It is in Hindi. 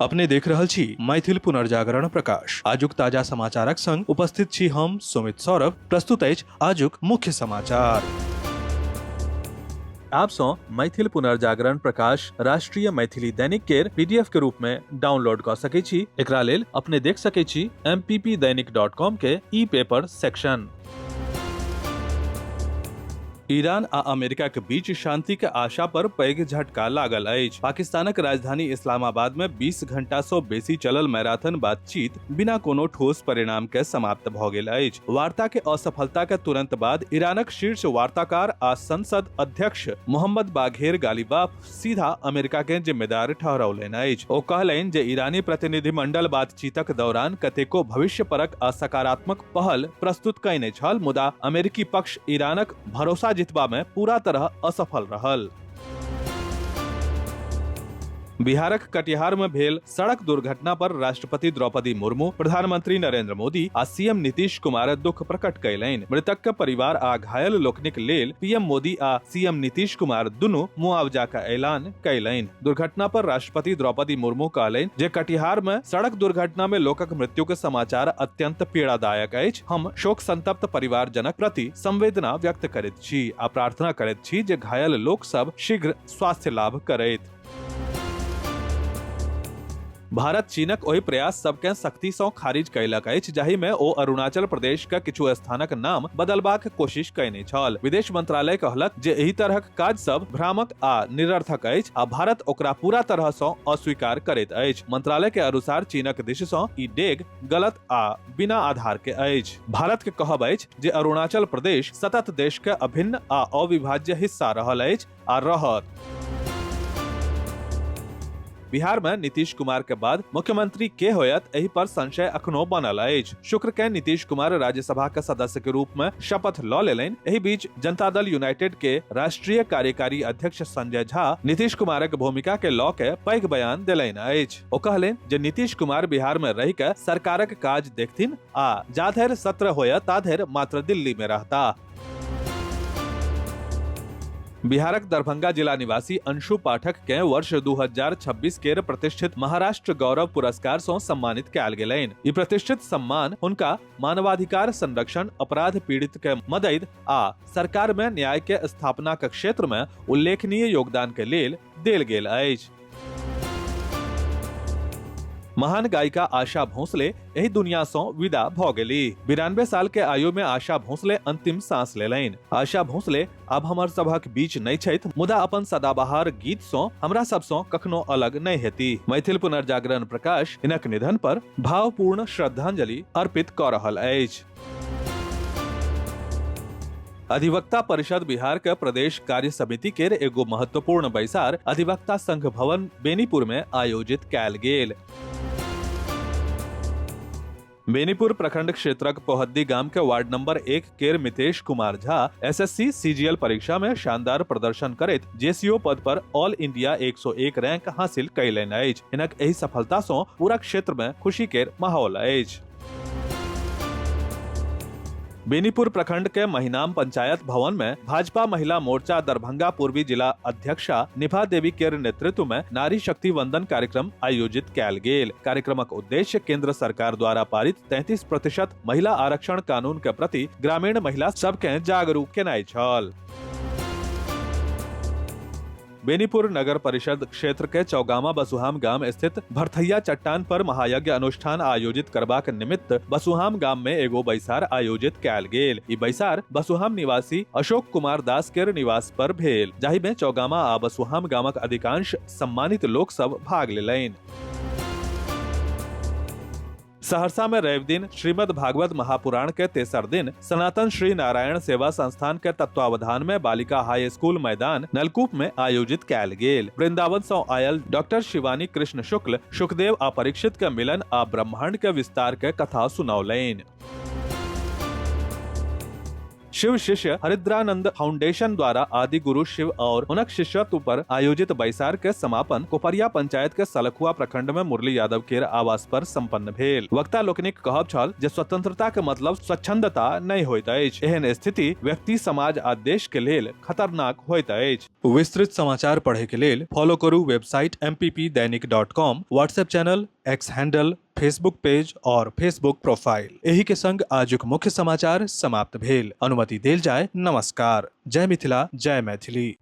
अपने देख रहल छी मैथिल पुनर्जागरण प्रकाश। आजुक ताजा समाचारक संग उपस्थित छी हम सुमित सौरभ। प्रस्तुत अछि आजुक मुख्य समाचार। आप सो मैथिल पुनर्जागरण प्रकाश राष्ट्रीय मैथिली दैनिक केर पीडीएफ के रूप में डाउनलोड कर सकै छी। एकरा लेल अपने देख सकै छी mppdainik.com के ई पेपर सेक्शन। ईरान आ अमेरिका के बीच शांति के आशा पर पैघ झटका लागल अछि। पाकिस्तानक राजधानी इस्लामाबाद में 20 घंटा सँ बेसी चलल मैराथन बातचीत बिना कोनो ठोस परिणाम के समाप्त भ गेल अछि। वार्ता के असफलता के तुरंत बाद ईरानक शीर्ष वार्ताकार आ संसद अध्यक्ष मोहम्मद बाघेर गालिबाफ सीधा अमेरिका के जिम्मेदार ठहरौलनि अछि। ओ कहलनि जे ईरानी प्रतिनिधिमंडल बातचीतक दौरान कतेको भविष्यपरक आ सकारात्मक पहल प्रस्तुत कयने छल, मुदा अमेरिकी पक्ष ईरानक भरोसा जितबा में पूरा तरह असफल रहल। बिहारक कटिहार में भेल सड़क दुर्घटना पर राष्ट्रपति द्रौपदी मुर्मू, प्रधानमंत्री नरेंद्र मोदी आ सीएम नीतीश कुमार दुख प्रकट कयलनि। मृतक के परिवार आ घायल लोकनिक लेल पीएम मोदी आ सीएम नीतीश कुमार दुनू मुआवजा का ऐलान कयलनि। दुर्घटना पर राष्ट्रपति द्रौपदी मुर्मू कहलनि जे कटिहार में सड़क दुर्घटना में लोकक मृत्यु के समाचार अत्यंत पीड़ादायक अछि। हम शोक संतप्त परिवारजनक प्रति संवेदना व्यक्त करैत छी आ प्रार्थना करैत छी जे घायल लोक सब शीघ्र स्वास्थ्य लाभ करैत। भारत चीनक ओहि प्रयास सबके सख्ती सँ खारिज कयलक अछि जाहि में ओ अरुणाचल प्रदेश के किछु स्थानक नाम बदलबाक कोशिश कयने छल। विदेश मंत्रालय कहलक जे एहि तरहक काज सब भ्रामक आ निरर्थक अछि आ भारत ओकरा पूरा तरह सँ अस्वीकार करैत अछि। मंत्रालय के अनुसार चीनक दिश सँ ई डेग गलत आ बिना आधार के अछि। भारत के कहब अछि जे अरुणाचल प्रदेश सतत देश के अभिन्न आ अविभाज्य हिस्सा रहल अछि आ रहत। बिहार में नीतीश कुमार के बाद मुख्यमंत्री के होयत एहि पर संशय अखनो बनल अछि। शुक्र के नीतीश कुमार राज्यसभा के सदस्य के रूप में शपथ लऽ लेलनि। एहि बीच जनता दल यूनाइटेड के राष्ट्रीय कार्यकारी अध्यक्ष संजय झा नीतीश कुमारक भूमिका के लऽ के पैघ बयान देलनि अछि। ओ कहलनि जे नीतीश कुमार बिहार में रहि के सरकारक काज देखथिन आ जा धरि सत्र होयत ता धरि मात्र दिल्ली में रहता। बिहारक दरभंगा जिला निवासी अंशु पाठक के वर्ष 2026 के प्रतिष्ठित महाराष्ट्र गौरव पुरस्कार सँ सम्मानित कयल गेलनि। ई प्रतिष्ठित सम्मान हुनका मानवाधिकार संरक्षण, अपराध पीड़ित के मदद आ सरकार में न्याय के स्थापना के क्षेत्र में उल्लेखनीय योगदान के लेल देल गेल अछि। महान गायिका आशा भोसले एहि दुनिया सँ विदा भ गेली। 92 साल के आयु में आशा भोसले अंतिम सांस लेलनि। आशा भोसले अब हमर सभक बीच नहि छथि, मुदा अपन सदाबहार गीत सँ हमरा सब सँ कखनो अलग नहि हेती। मैथिल पुनर्जागरण प्रकाश हिनक निधन पर भावपूर्ण श्रद्धांजलि अर्पित कऽ रहल अछि। अधिवक्ता परिषद बिहार के प्रदेश कार्य समिति के एगो महत्वपूर्ण बैसार अधिवक्ता संघ भवन बेनीपुर में आयोजित कयल गेल। बेनीपुर प्रखंड क्षेत्रक पोहद्दी गांव के वार्ड नंबर 1 केर मितेश कुमार झा एसएससी सीजीएल परीक्षा में शानदार प्रदर्शन करैत जेसीओ पद पर ऑल इंडिया 101 रैंक हासिल कयलनि अछि। हिनक एहि सफलता सँ पूरा क्षेत्र में खुशी केर माहौल अछि। बेनीपुर प्रखंड के महिनाम पंचायत भवन में भाजपा महिला मोर्चा दरभंगा पूर्वी जिला अध्यक्षा निभा देवी के नेतृत्व में नारी शक्ति वंदन कार्यक्रम आयोजित कयल गेल। कार्यक्रमक उद्देश्य केंद्र सरकार द्वारा पारित 33% महिला आरक्षण कानून के प्रति ग्रामीण महिला सबके जागरूक केनाइ छल। बेनीपुर नगर परिषद क्षेत्र के चौगामा बसुहाम गांव स्थित भरथैया चट्टान पर महायज्ञ अनुष्ठान आयोजित करबाक निमित्त बसुहाम गांव में एगो बैसार आयोजित कयल गेल। ई बैसार बसुहाम निवासी अशोक कुमार दास के निवास पर भेल, जाहि में चौगामा आ बसुहाम गामक अधिकांश सम्मानित लोक सब भाग लेलनि। सहरसा में रवि दिन श्रीमद् भागवत महापुराण के तेसर दिन सनातन श्री नारायण सेवा संस्थान के तत्वावधान में बालिका हाई स्कूल मैदान नलकूप में आयोजित कयल गेल। वृंदावन सँ आयल डॉक्टर शिवानी कृष्ण शुक्ल सुखदेव आ परीक्षित के मिलन आ ब्रह्मांड के विस्तार के कथा सुनौलनि। शिव शिष्य हरिद्रानंद फाउंडेशन द्वारा आदि गुरु शिव और हुनक शिष्यत्व पर आयोजित बैसार के समापन कोपरिया पंचायत के सलखुआ प्रखंड में मुरली यादव के आवास पर संपन्न भेल। वक्ता लोकनिक कहब छल जे स्वतंत्रता के मतलब स्वच्छंदता नहीं होइत अछि। एहन स्थिति व्यक्ति, समाज आ देश के लेल खतरनाक होइत अछि। विस्तृत समाचार पढ़े के लेल फॉलो करू website mppdainik.com, WhatsApp channel, x handle, Facebook page और फेसबुक प्रोफाइल। एही के संग आजुक मुख्य समाचार समाप्त भेल। अनुमति देल जाय। नमस्कार। जय मिथिला, जय मैथिली।